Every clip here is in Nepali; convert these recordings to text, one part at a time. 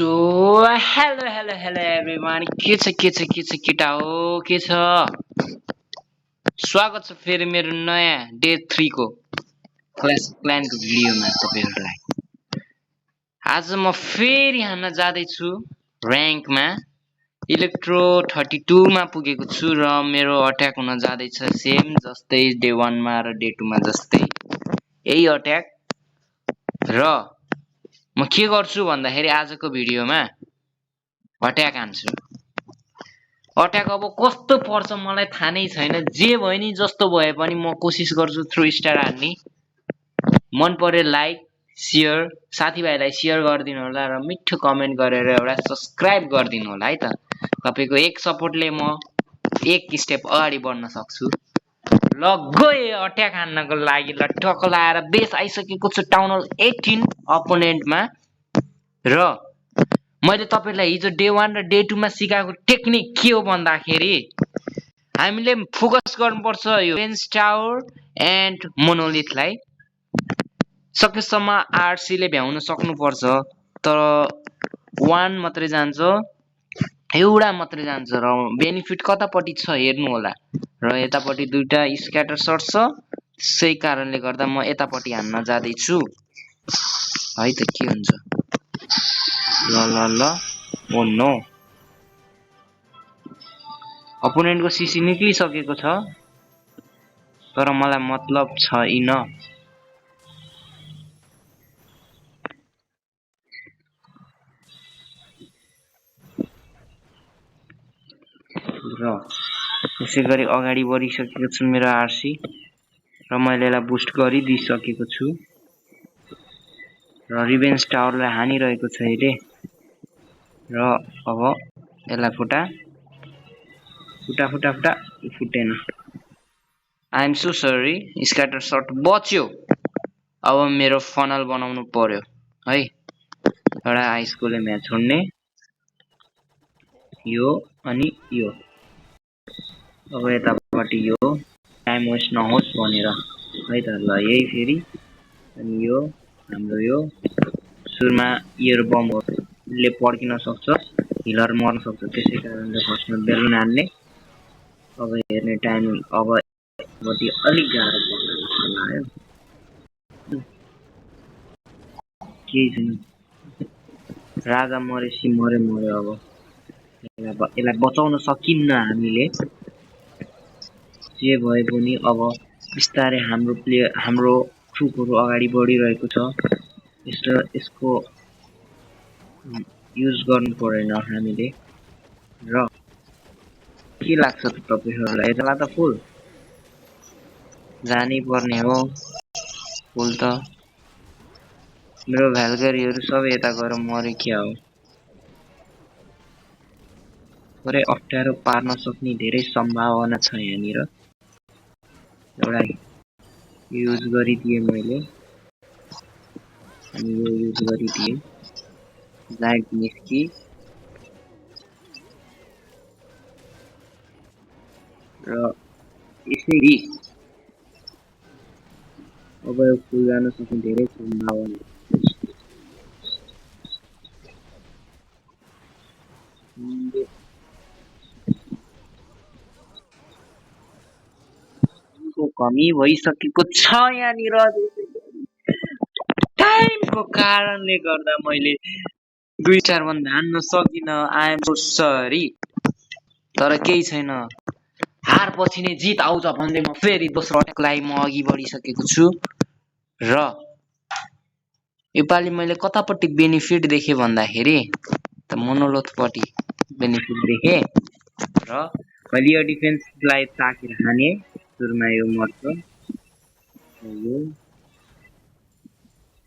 सो हेलो एभ्रिवान के छ केटा हो के छ स्वागत छ फेरि मेरो नयाँ डे 3 को क्लास प्लानको भिडियोमा तपाईहरुलाई आज म फेरि हान्न जाँदै छु र्याङ्कमा इलेक्ट्रो 32 मा पुगेको छु र मेरो अट्याक हुन जाँदै छ सेम जस्तै डे 1 मा र डे 2 मा जस्तै यही अट्याक र म के गर्छु भन्दाखेरि आजको भिडियोमा अट्याक हान्छु अट्याक अब कस्तो पर्छ मलाई थाहा नै छैन जे भयो नि जस्तो भए पनि म कोसिस गर्छु 3 स्टार हान्ने मन पर्यो लाइक शेयर साथीभाइलाई शेयर गर्दिनु होला र मिठो कमेन्ट गरेर एउटा सब्स्क्राइब गर्दिनु होला है त तपाईको एक सपोर्टले म एक स्टेप अगाडि बढ्न सक्छु ल गए अट्याक हान्नको लागि ल टक लाएर बेस आइसकेको छु टाउन हल 18 अपोनेन्टमा र मैले तपाईलाई हिजो डे 1 र डे 2 मा सिकाएको टेक्निक के हो भन्दाखेरि हामीले फोकस गर्नुपर्छ यो डिफेन्स टावर एन्ड मोनोलिथलाई सकेसम्म आरसी ले भ्याउन सक्नुपर्छ तर 1 मात्रै जान्छ एउटा मात्रै जान्छ र बेनिफिट कतापटि छ हेर्नु होला र यतापटि दुईटा स्क्याटर सर्ट छ त्यसै कारणले गर्दा म यतापटि हान्न जाँदै छु है त के हुन्छ ल ओ नो अपोनेन्टको सीसी निक्लिसकेको छ तर मलाई मतलब छैन र यसैगरी अगाडि बढिसकेको छु मेरो आरसी र मैले यसलाई बुस्ट गरिदिसकेको छु र रिभेन्ज टावरलाई हानिरहेको छ अहिले र अब यसलाई फुटेन I am so sorry scatter shot बच्यो अब मेरो फनल बनाउनु पर्यो है एउटा आइसकोले म्याच छोड्ने यो अनि यो अब यतापटि यो टाइम वेस्ट नहोस् भनेर है त ल यही फेरि अनि यो हाम्रो यो सुरुमा एयर बमहरुले पड्किन सक्छ हिलर मर्न सक्छ त्यसै कारणले फर्स्टमा बेलुन हान्ने अब हेर्ने टाइम अब बटी अलि गाह्रो पर्छ आयो के छैन राजा मरेसी मर्यो अब यसलाई बचाउन सकिन्न हामीले जे भए पनि अब बिस्तारै हाम्रो ट्रुपहरु अगाडि बढिरहेको छ यसको युज गर्नु पर्दैन हामीले र के लाग्छ त तपाईहरुलाई यसलाई त फुल जानै पर्ने हो फुल त मेरो भ्यालगरीहरु सबै यता गएर मरे क्या हो पुरै अप्ठ्यारो पार्न सक्ने धेरै सम्भावना छ यहाँनिर एउटा युज गरिदिए मैले अनि यो युज गरिदिए लाइट निस्की र यसरी अब यो फुल जान सक्ने धेरै सम्भावना को कमी भइसकेको छ यहाँनिर टाइमको कारणले गर्दा मैले 2 स्टार भन्दा हान्न सकिन आई एम सो सरी तर केही छैन हार पछि नै जित आउँछ भन्दै म फेरि दोस्रो अट्याकलाई म अघि बढिसकेको छु र योपालि मैले कतापटि बेनिफिट देखे भन्दाखेरि त मोनोलोथपटि बेनिफिट देखे र मैले यो डिफेन्सलाई ताकेर हाने सुरुमा यो मर्छ यो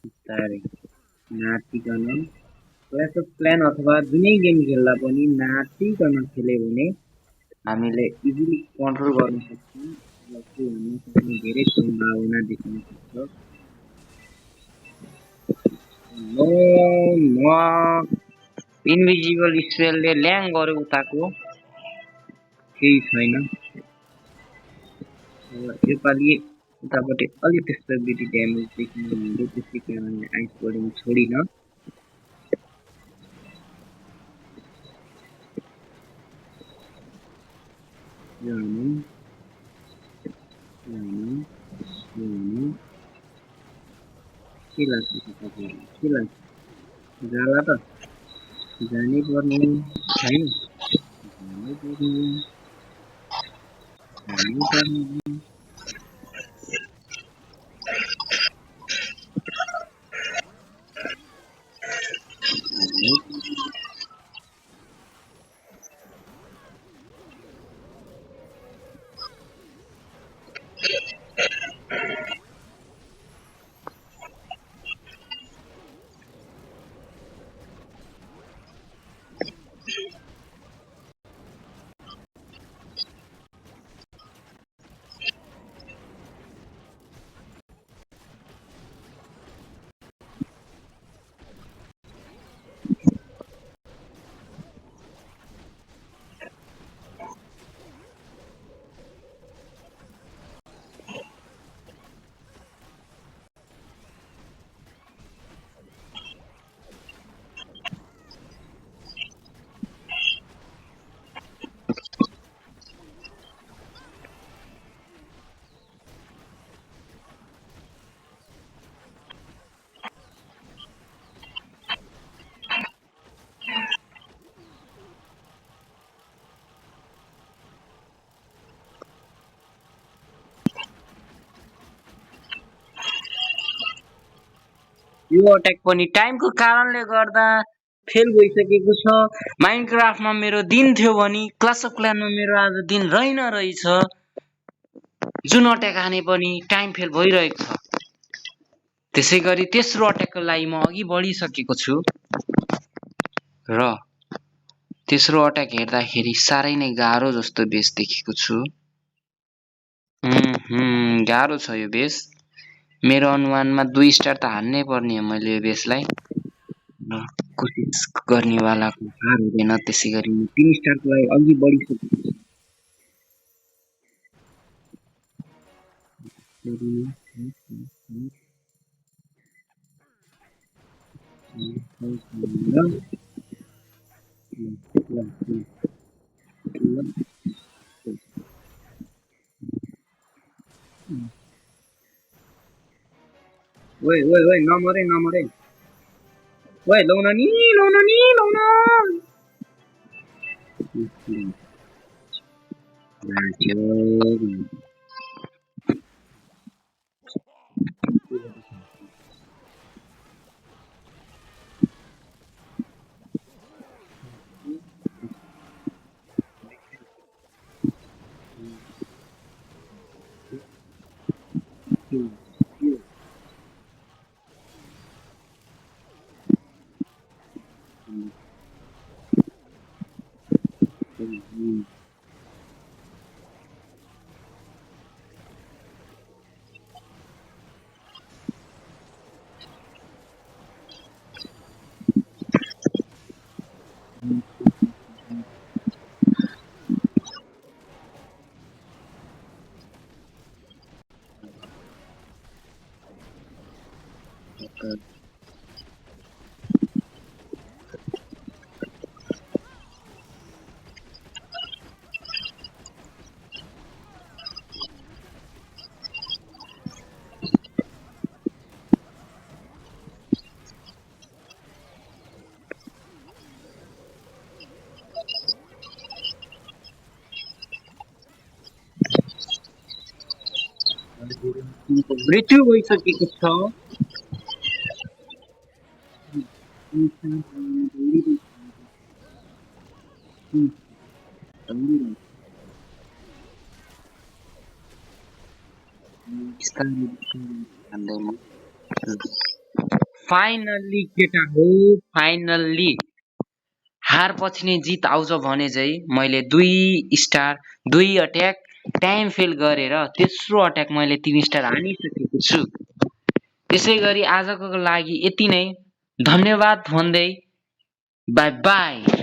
बिस्तारै नाचिकन क्ल्यास अफ क्ल्यान अथवा जुनै गेम खेल्दा पनि नाचिकन खेल्यो भने हामीले इजिली कन्ट्रोल गर्न सक्छौं र के हुन सक्ने धेरै सम्भावना देखिन सक्छ नो इन्भिजिबल स्पेलले ल्याङ गर्यो उताको केही छैन योपालि उतापट्टि अलि त्यस्तो बिटी ड्यामेज देखिनु हुँदै त्यसै कारणले आइस बडिङ छोडिन के लाग्छ तपाईँहरूलाई के लाग्छ जाला त जानै पर्ने छैन जानै पर्ने जानै पर्ने यो अट्याक पनि टाइमको कारणले गर्दा फेल भइसकेको छ। माइनक्राफ्टमा मेरो दिन थियो भने क्लास अफ क्ल्यानमा मेरो आज दिन रहेन रहेछ। जुन अट्याक हाने पनि टाइम फेल भइरहेको छ। त्यसै गरी तेस्रो अट्याकको लागि म अघि बढिसकेको छु र तेस्रो अट्याक हेर्दाखेरि साह्रै नै गाह्रो जस्तो बेस देखेको छु। गाह्रो छ यो बेस। मेरो अनुमानमा 2 स्टार त हान्नै पर्ने हो मैले यो बेसलाई। कोसिस गर्नेवालाको हार हुँदैन, त्यसै गरी 3 स्टारको लागि अघि बढिसकेको छु। Wait, नमरे Wait, launa ni मृत्यु भइसकेको छ। फाइनल्ली केटा हो, फाइनल्ली हार पछि नै जित आउँछ भने चाहिँ मैले 2 स्टार 2 अट्याक टाइम फेल गरेर तेस्रो अट्याक मैले 3 स्टार हानिसकेको छु। त्यसै गरी आजको लागि यति नै। धन्यवाद भन्दै बाई बाई।